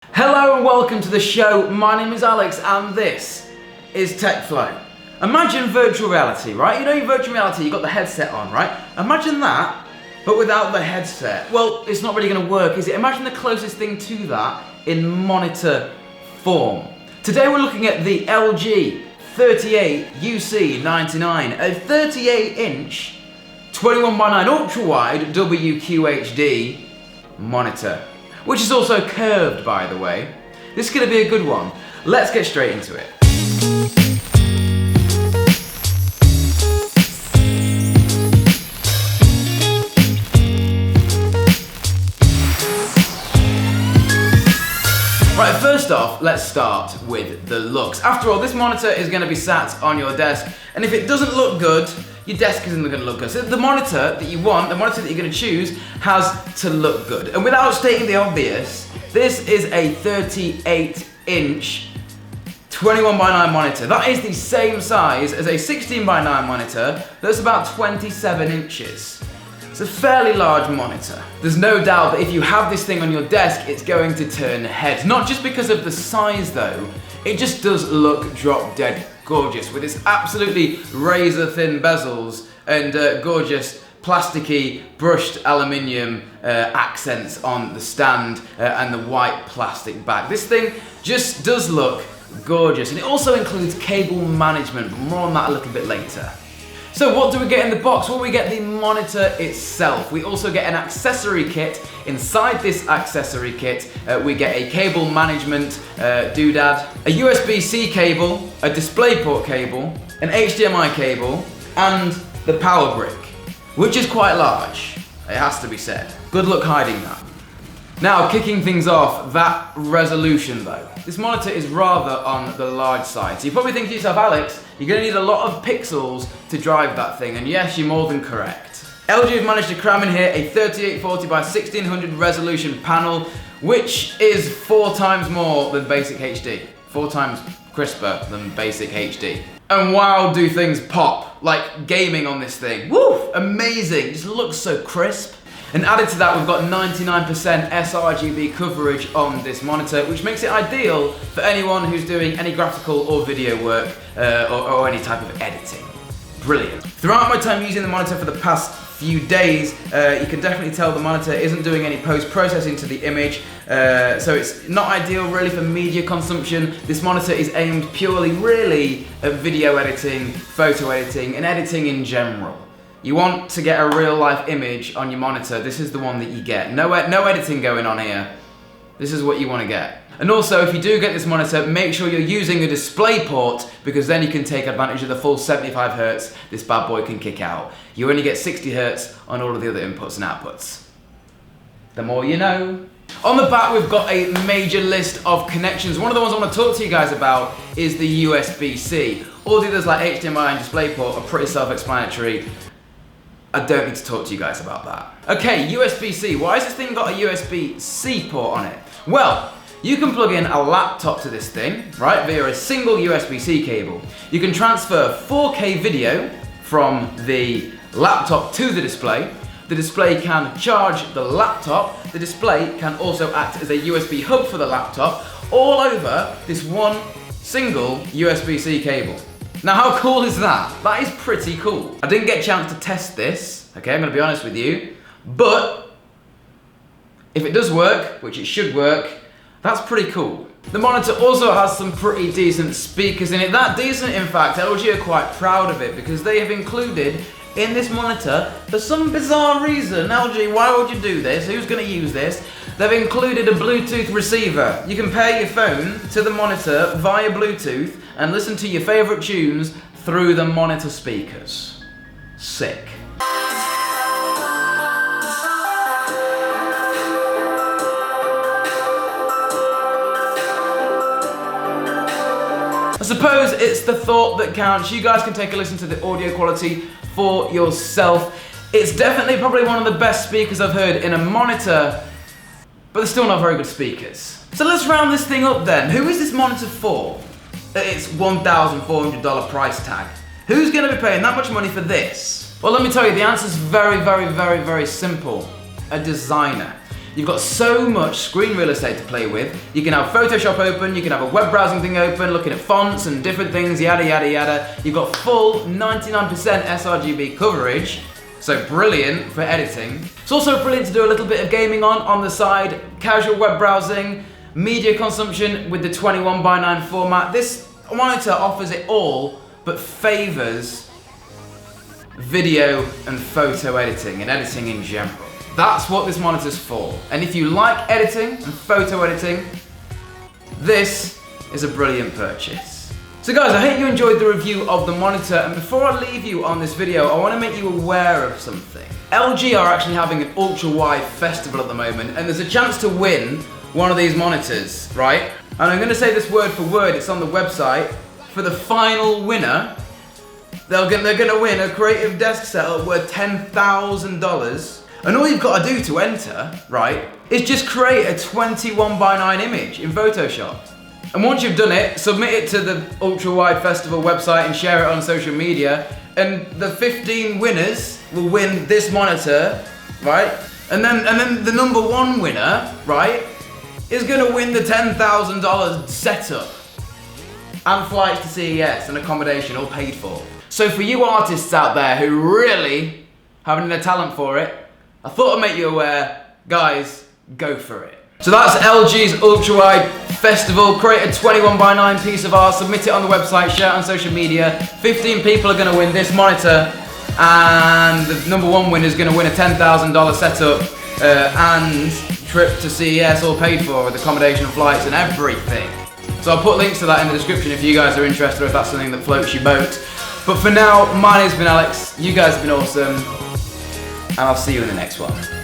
Hello and welcome to the show. My name is Alex and this is TechFlow. Imagine virtual reality, right? You know your virtual reality, you've got the headset on, right? Imagine that, but without the headset. Well, it's not really going to work, is it? Imagine the closest thing to that in monitor form. Today we're looking at the LG 38UC99, a 38-inch 21:9 ultra-wide WQHD monitor, which is also curved, by the way. This is going to be a good one. Let's get straight into it. Right, first off, let's start with the looks. After all, this monitor is going to be sat on your desk, and if it doesn't look good, your desk isn't going to look good. So the monitor that you want, the monitor that you're going to choose, has to look good. And without stating the obvious, this is a 38-inch 21:9 monitor. That is the same size as a 16:9 monitor that's about 27 inches. It's a fairly large monitor. There's no doubt that if you have this thing on your desk, it's going to turn heads. Not just because of the size though, it just does look drop dead gorgeous with its absolutely razor thin bezels and gorgeous plasticky brushed aluminium accents on the stand and the white plastic back. This thing just does look gorgeous, and it also includes cable management, but more on that a little bit later. So what do we get in the box? Well, we get the monitor itself. We also get an accessory kit. Inside this accessory kit, we get a cable management doodad, a USB-C cable, a DisplayPort cable, an HDMI cable, and the power brick, which is quite large, it has to be said. Good luck hiding that. Now, kicking things off, that resolution though. This monitor is rather on the large side. So you probably think to yourself, Alex, you're going to need a lot of pixels to drive that thing, and yes, you're more than correct. LG have managed to cram in here a 3840 by 1600 resolution panel, which is 4 times more than basic HD. 4 times crisper than basic HD. And wow, do things pop. Like gaming on this thing. Woo! Amazing, it just looks so crisp. And added to that, we've got 99% sRGB coverage on this monitor, which makes it ideal for anyone who's doing any graphical or video work or any type of editing. Brilliant. Throughout my time using the monitor for the past few days, you can definitely tell the monitor isn't doing any post-processing to the image, so it's not ideal really for media consumption. This monitor is aimed purely really at video editing, photo editing, and editing in general. You want to get a real life image on your monitor, this is the one that you get. No editing going on here. This is what you want to get. And also, if you do get this monitor, make sure you're using a DisplayPort, because then you can take advantage of the full 75 Hz this bad boy can kick out. You only get 60 Hz on all of the other inputs and outputs. The more you know. On the back, we've got a major list of connections. One of the ones I want to talk to you guys about is the USB-C. All the others like HDMI and DisplayPort are pretty self-explanatory. I don't need to talk to you guys about that. Okay, USB-C. Why has this thing got a USB-C port on it? Well, you can plug in a laptop to this thing, right, via a single USB-C cable. You can transfer 4K video from the laptop to the display. The display can charge the laptop. The display can also act as a USB hub for the laptop, all over this one single USB-C cable. Now, how cool is that? That is pretty cool. I didn't get a chance to test this, okay, I'm gonna be honest with you, but if it does work, which it should work, that's pretty cool. The monitor also has some pretty decent speakers in it. That decent, in fact, LG are quite proud of it because they have included in this monitor, for some bizarre reason, LG, why would you do this? Who's gonna use this? They've included a Bluetooth receiver. You can pair your phone to the monitor via Bluetooth and listen to your favorite tunes through the monitor speakers. Sick. I suppose it's the thought that counts. You guys can take a listen to the audio quality for yourself. It's definitely probably one of the best speakers I've heard in a monitor, but they're still not very good speakers. So let's round this thing up then. Who is this monitor for? At its $1,400 price tag. Who's gonna be paying that much money for this? Well, let me tell you, the answer's very, very, very, very simple. A designer. You've got so much screen real estate to play with. You can have Photoshop open, you can have a web browsing thing open, looking at fonts and different things, yada yada yada. You've got full 99% sRGB coverage, so brilliant for editing. It's also brilliant to do a little bit of gaming on the side, casual web browsing, media consumption with the 21:9 format. This monitor offers it all, but favors video and photo editing and editing in general. That's what this monitor's for. And if you like editing and photo editing, this is a brilliant purchase. So guys, I hope you enjoyed the review of the monitor, and before I leave you on this video, I want to make you aware of something. LG are actually having an UltraWide Festival at the moment, and there's a chance to win one of these monitors, right? And I'm going to say this word for word, it's on the website. For the final winner, they're gonna win a creative desk setup worth $10,000. And all you've got to do to enter, right, is just create a 21:9 image in Photoshop. And once you've done it, submit it to the UltraWide Festival website and share it on social media. And the 15 winners will win this monitor, right? And then the number one winner, right, is gonna win the $10,000 setup. And flights to CES and accommodation all paid for. So for you artists out there who really have a talent for it, I thought I'd make you aware, guys, go for it. So that's LG's UltraWide Festival. Create a 21:9 piece of art, submit it on the website, share it on social media. 15 people are gonna win this monitor, and the number one winner is gonna win a $10,000 setup and trip to CES all paid for with accommodation, flights and everything. So I'll put links to that in the description if you guys are interested or if that's something that floats your boat. But for now, my name's been Alex, you guys have been awesome, and I'll see you in the next one.